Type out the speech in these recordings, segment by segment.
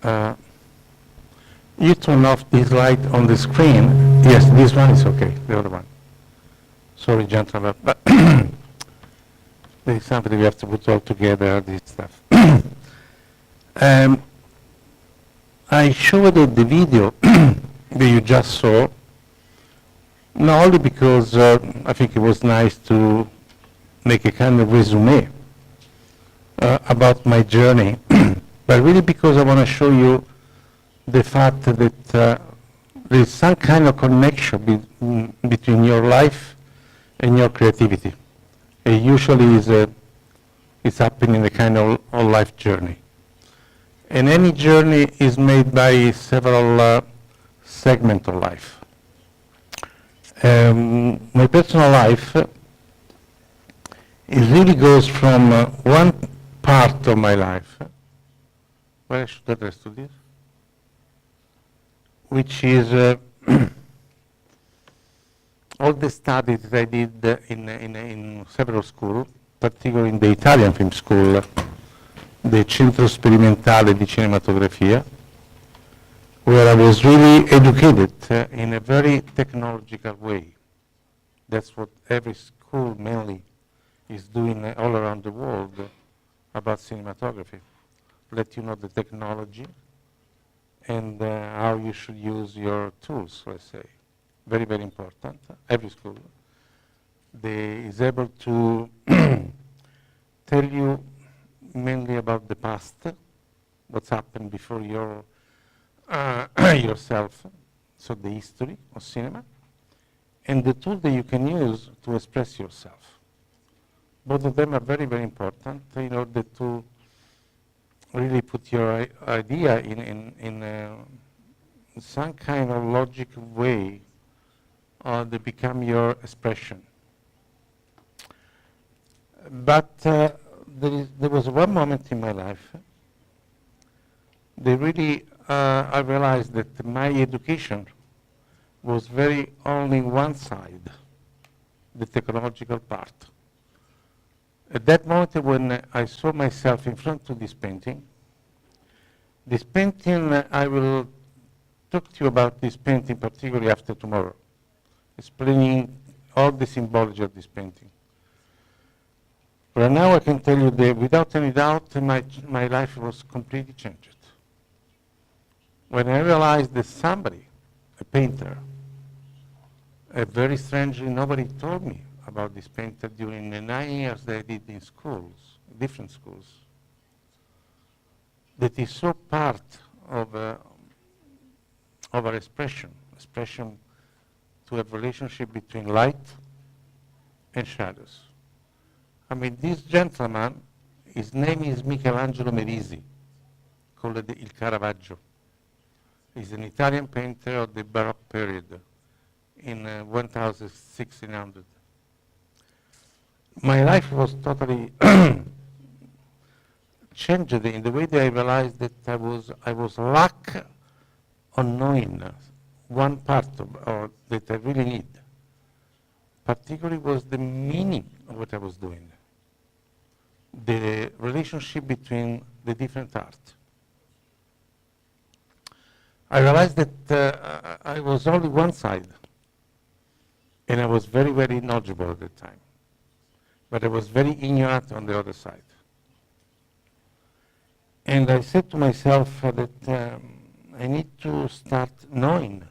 Uh, you turn off this light on the screen. Yes, this one is okay, the other one. Sorry, gentlemen, but there is something we have to put all together, this stuff. um, I showed the video that you just saw, not only because I think it was nice to make a kind of resume about my journey, but really because I want to show you the fact that there is some kind of connection between your life and your creativity. It usually is happening in a kind of life journey. And any journey is made by several segments of life. My personal life, it really goes from one part of my life, where I should address to this, which is all the studies that I did in several schools, particularly in the Italian film school, the Centro Sperimentale di Cinematografia, where I was really educated in a very technological way. That's what every school mainly is doing all around the world about cinematography. Let you know the technology and how you should use your tools, let's say. Very, very important. Every school is able to tell you mainly about the past, what's happened before your yourself, so the history of cinema, and the tool that you can use to express yourself. Both of them are very, very important in order to really put your idea in some kind of logical way that become your expression. But there was one moment in my life that really I realized that my education was very only one side, the technological part. At that moment when I saw myself in front of this painting I will talk to you about this painting particularly after tomorrow, explaining all the symbology of this painting. But now I can tell you that without any doubt my life was completely changed. When I realized that somebody, a painter, very strangely nobody told me about this painter during the 9 years that I did in schools, different schools, that is so part of our expression to have relationship between light and shadows. I mean, this gentleman, his name is Michelangelo Merisi, called Il Caravaggio. He's an Italian painter of the Baroque period in 1600. My life was totally changed in the way that I realized that I was lack on knowing one part that I really need. Particularly was the meaning of what I was doing, the relationship between the different arts. I realized that I was only one side, and I was very, very knowledgeable at the time, but I was very ignorant on the other side. And I said to myself that I need to start knowing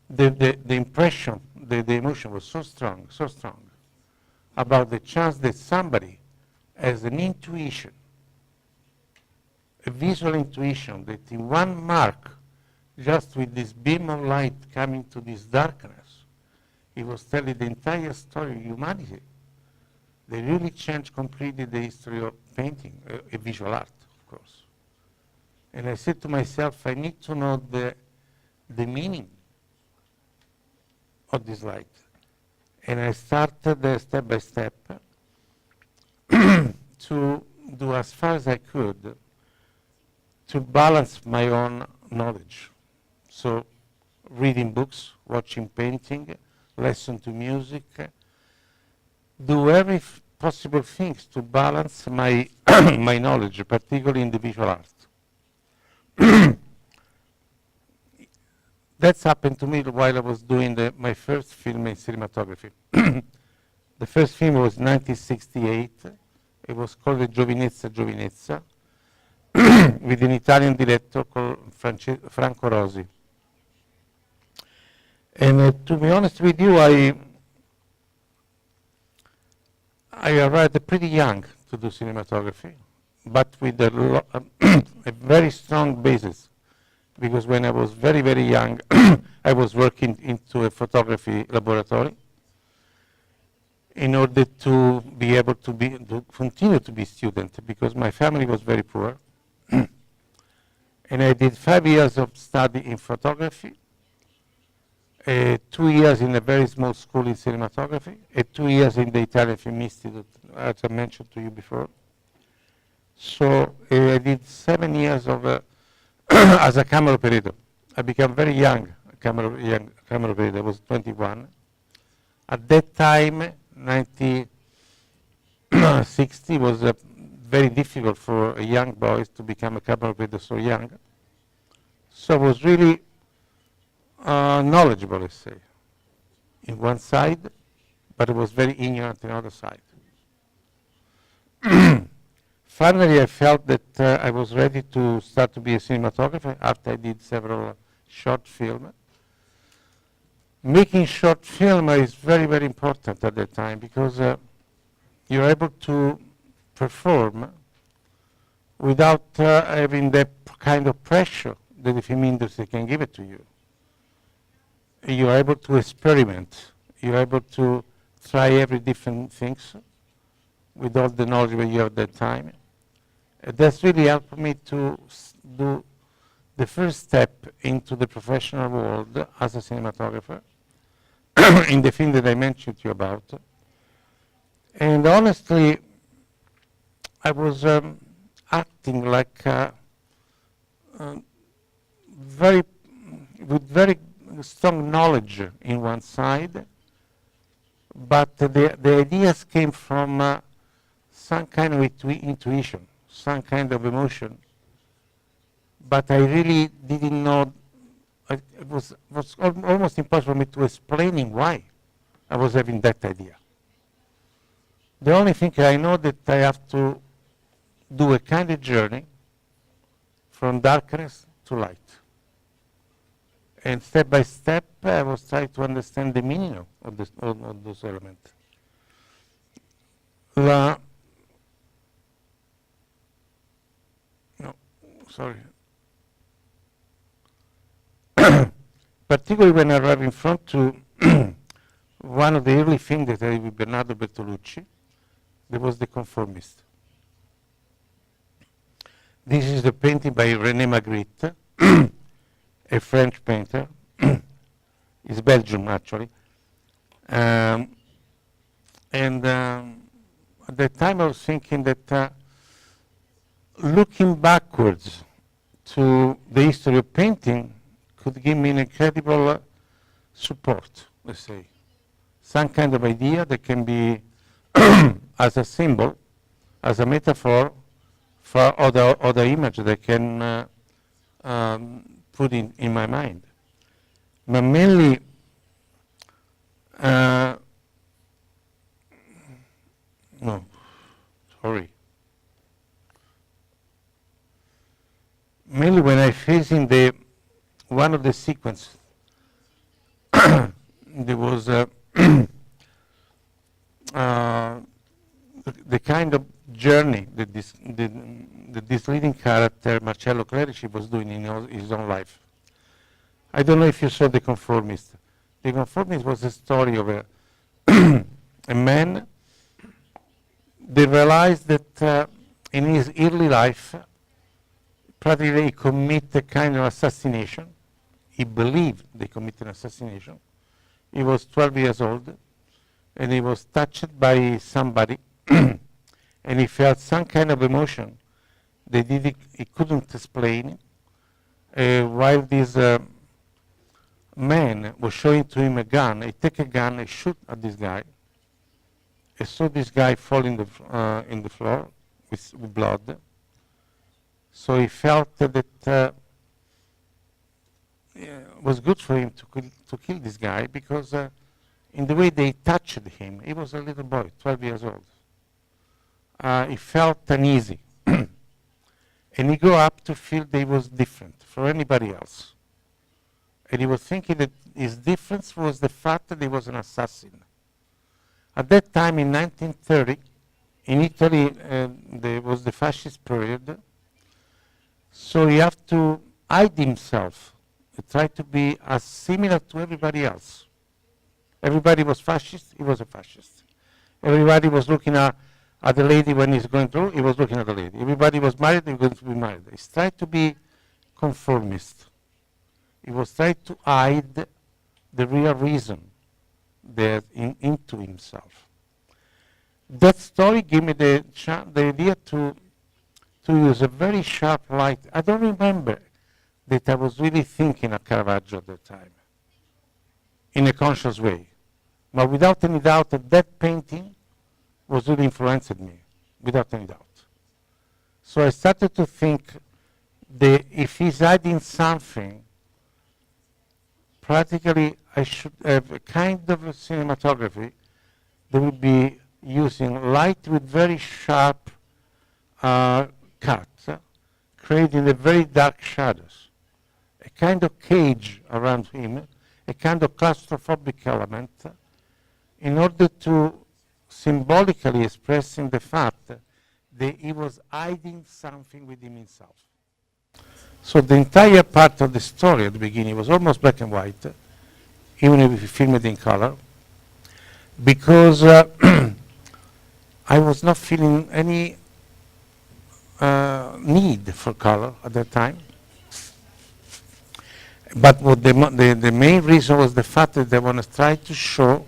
the impression, the emotion was so strong about the chance that somebody has an intuition, a visual intuition, that in one mark, just with this beam of light coming to this darkness, he was telling the entire story of humanity. They really changed completely the history of painting, a visual art, of course. And I said to myself, I need to know the meaning of this light. And I started step by step to do as far as I could to balance my own knowledge. So reading books, watching painting, listen to music, do every possible things to balance my my knowledge, particularly in the visual art. That's happened to me while I was doing my first film in cinematography. The first film was 1968. It was called Giovinezza Giovinezza with an Italian director called Franco Rosi. And to be honest with you, I arrived pretty young to do cinematography, but with a very strong basis. Because when I was very, very young, I was working into a photography laboratory in order to be able to continue to be a student, because my family was very poor. And I did 5 years of study in photography, 2 years in a very small school in cinematography, and 2 years in the Italian Film Institute, as I mentioned to you before. So I did 7 years of as a camera operator. I became very young camera operator. I was 21. At that time, 1960 was very difficult for a young boy to become a camera operator so young. So I was really knowledgeable, let's say, in one side, but I was very ignorant in the other side. Finally, I felt that I was ready to start to be a cinematographer after I did several short films. Making short film is very, very important at that time, because you're able to perform without having that kind of pressure that the film industry can give it to you. You're able to experiment. You're able to try every different things with all the knowledge that you have at that time. That's really helped me to do the first step into the professional world as a cinematographer in the film that I mentioned to you about. And honestly, I was acting like with very strong knowledge in one side, but the ideas came from some kind of intuition, some kind of emotion. But I really didn't know, it was almost impossible for me to explain why I was having that idea. The only thing I know that I have to do a kind of journey from darkness to light. And step by step, I was trying to understand the meaning of those elements. Particularly when I arrived in front to one of the early things that I did with Bernardo Bertolucci, there was The Conformist. This is the painting by René Magritte, a French painter. He's Belgium, actually. At that time I was thinking that looking backwards to the history of painting could give me an incredible support, let's say. Some kind of idea that can be as a symbol, as a metaphor for other image that can put in my mind. But mainly, no, sorry. Mainly when I facing one of the sequence, there was the kind of journey that this leading character, Marcello Clerici, was doing in his own life. I don't know if you saw The Conformist. The Conformist was a story of a man that realized that in his early life, practically he committed a kind of assassination. He believed they committed an assassination. He was 12 years old, and he was touched by somebody, and he felt some kind of emotion that he couldn't explain, while this man was showing to him a gun. He took a gun and shoot at this guy. He saw this guy fall in the floor with blood. So he felt that was good for him to kill this guy because in the way they touched him, he was a little boy, 12 years old. He felt uneasy. And he grew up to feel that he was different from anybody else. And he was thinking that his difference was the fact that he was an assassin. At that time, in 1930, in Italy, there was the fascist period. So he had to hide himself. He tried to be as similar to everybody else. Everybody was fascist, he was a fascist. Everybody was looking at the lady when he's going through, he was looking at the lady. Everybody was married, he was going to be married. He tried to be conformist. He was trying to hide the real reason that into himself. That story gave me the idea to use a very sharp light. I don't remember that I was really thinking of Caravaggio at that time, in a conscious way. But without any doubt that painting was really influenced me, without any doubt. So I started to think that if he's hiding something, practically I should have a kind of a cinematography that would be using light with very sharp cuts, creating a very dark shadows, a kind of cage around him, a kind of claustrophobic element, in order to symbolically expressing the fact that he was hiding something within himself. So the entire part of the story at the beginning was almost black and white, even if we filmed it in color, because I was not feeling any need for color at that time. But what the main reason was the fact that they want to try to show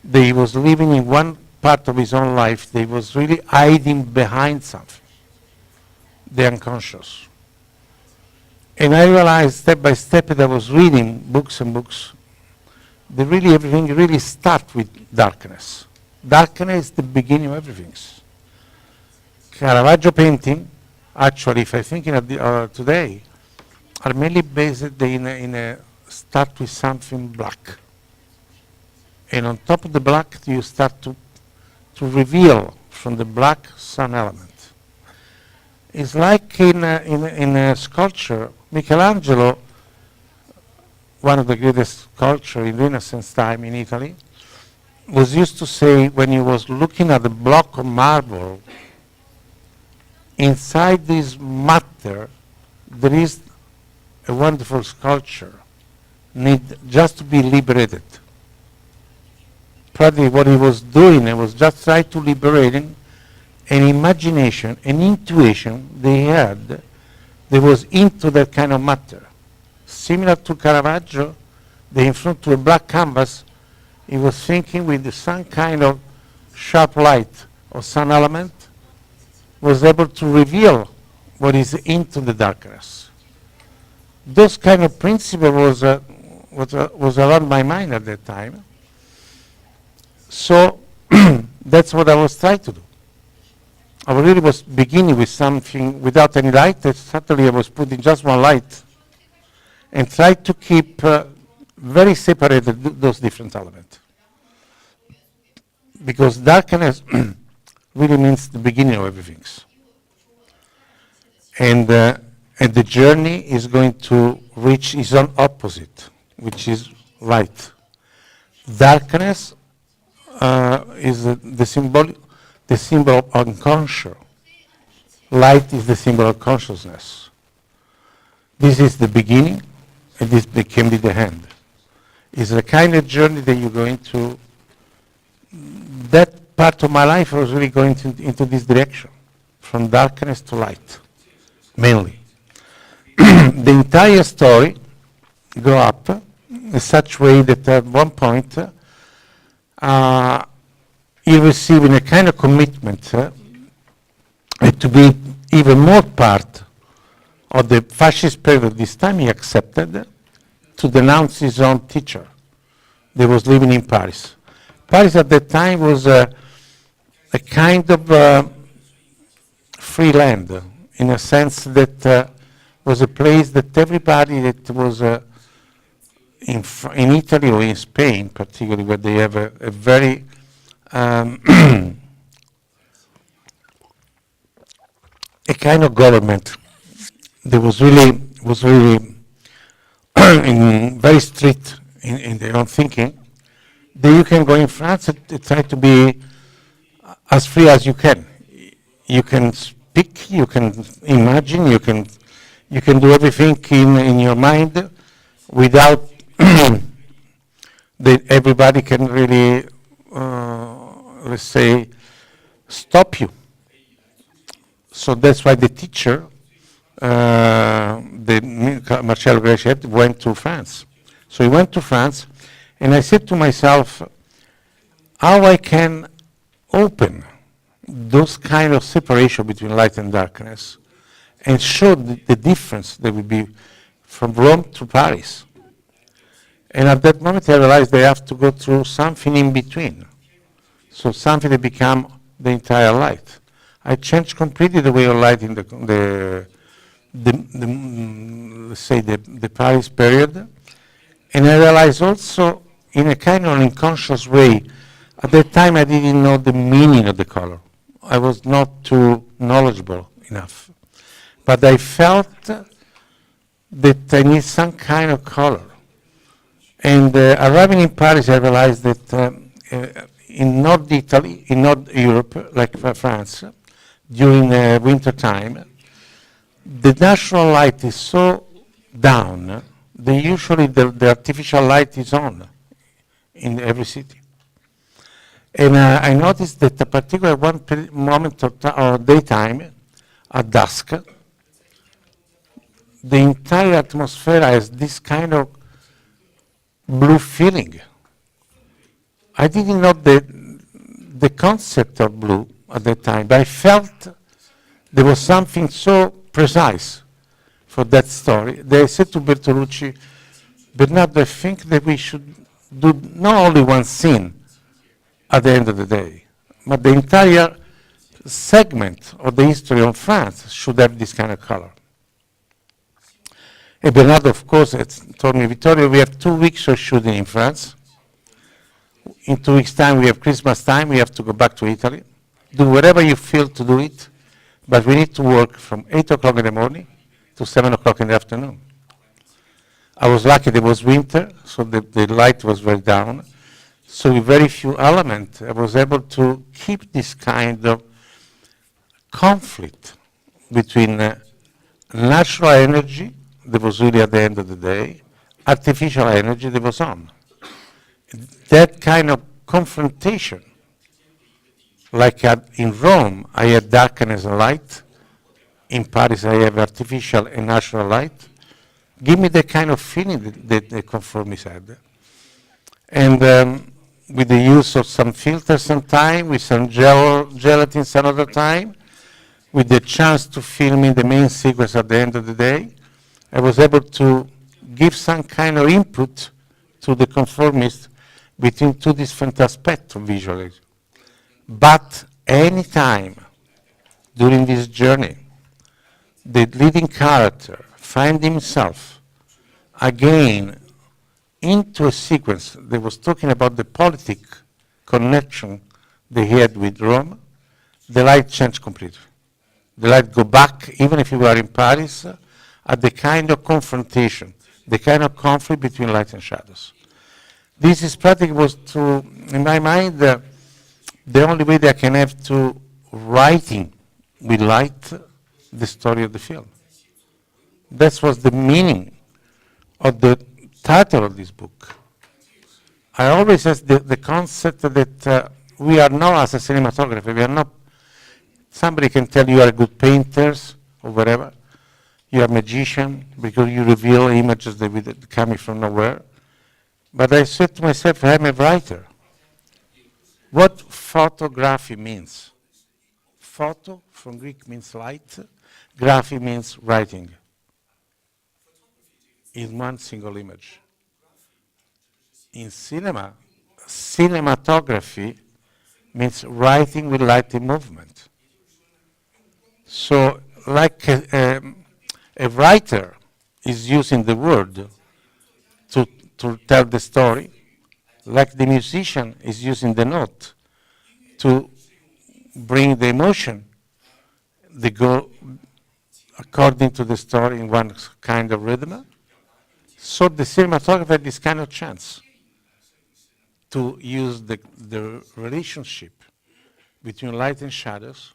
that he was living in one part of his own life that he was really hiding behind something, the unconscious. And I realized step by step that I was reading books and books, that really everything really starts with darkness. Darkness is the beginning of everything. Caravaggio painting, actually, if I think today, are mainly based in a start with something black. And on top of the black, you start to reveal from the black some element. It's like in a sculpture, Michelangelo, one of the greatest sculptors in Renaissance time in Italy, was used to say when he was looking at the block of marble, inside this matter, there is a wonderful sculpture, need just to be liberated. Probably what he was doing, he was just trying to liberate an imagination, an intuition they had that was into that kind of matter. Similar to Caravaggio, in front of a black canvas, he was thinking with some kind of sharp light or some element, was able to reveal what is into the darkness. Those kind of principle was around my mind at that time. So that's what I was trying to do. I really was beginning with something without any light. Suddenly I was putting just one light and tried to keep very separated those different elements. Because darkness really means the beginning of everything. And the journey is going to reach its own opposite, which is light. Darkness is the symbol of unconscious. Light is the symbol of consciousness. This is the beginning, and this became the end. It's the kind of journey that you're going to. That part of my life was really going into this direction, from darkness to light, mainly. The entire story grew up in such way that at one point he received a kind of commitment to be even more part of the fascist period. This time he accepted to denounce his own teacher that was living in Paris. Paris at that time was a kind of free land, in a sense that was a place that everybody that was in Italy or in Spain, particularly, where they have a very a kind of government that was really very strict in their own thinking. Then you can go in France and try to be as free as you can. You can speak, you can imagine, you can do everything in your mind without that everybody can really, let's say, stop you. So that's why the teacher, Marcello Grechet, went to France. So he went to France, and I said to myself, how I can open those kind of separation between light and darkness and show the difference that would be from Rome to Paris. And at that moment I realized they have to go through something in between. So something that become the entire light. I changed completely the way of lighting let's say the Paris period. And I realized also in a kind of unconscious way, at that time I didn't know the meaning of the color. I was not too knowledgeable enough. But I felt that I need some kind of color. And arriving in Paris, I realized that in North Italy, in North Europe, like France, during winter time, the natural light is so down that usually the artificial light is on in every city. And I noticed that a particular moment of daytime, at dusk, the entire atmosphere has this kind of blue feeling. I didn't know the concept of blue at that time, but I felt there was something so precise for that story that I said to Bertolucci, Bernardo, I think that we should do not only one scene at the end of the day, but the entire segment of the history of France should have this kind of color. And Bernardo, of course, told me, Vittorio, we have 2 weeks of shooting in France. In 2 weeks' time, we have Christmas time. We have to go back to Italy. Do whatever you feel to do it, but we need to work from 8 o'clock in the morning to 7 o'clock in the afternoon. I was lucky there was winter, so the light was very down. So with very few elements, I was able to keep this kind of conflict between natural energy that was really at the end of the day, artificial energy that was on. That kind of confrontation, like in Rome, I had darkness and light. In Paris, I have artificial and natural light. Give me the kind of feeling that the conformist had. And with the use of some filters sometime, with some gelatin some other time, with the chance to film in the main sequence at the end of the day, I was able to give some kind of input to the conformist between two different aspects of visualization. But any time during this journey, the leading character finds himself again into a sequence that was talking about the politic connection they had with Rome, the light changed completely. The light go back, even if you were in Paris, at the kind of confrontation, the kind of conflict between light and shadows. This is practically was to, in my mind, the only way that I can have to writing with light the story of the film. That was the meaning of the title of this book. I always have the concept that we are not as a cinematographer, we are not, somebody can tell you are good painters or whatever, you are a magician because you reveal images that coming from nowhere. But I said to myself, I'm a writer. What photography means? Photo from Greek means light, graphy means writing. In one single image. In cinema, cinematography means writing with light in movement. So like a a writer is using the word to tell the story, like the musician is using the note to bring the emotion, they go according to the story in one kind of rhythm. So the cinematographer had this kind of chance to use the relationship between light and shadows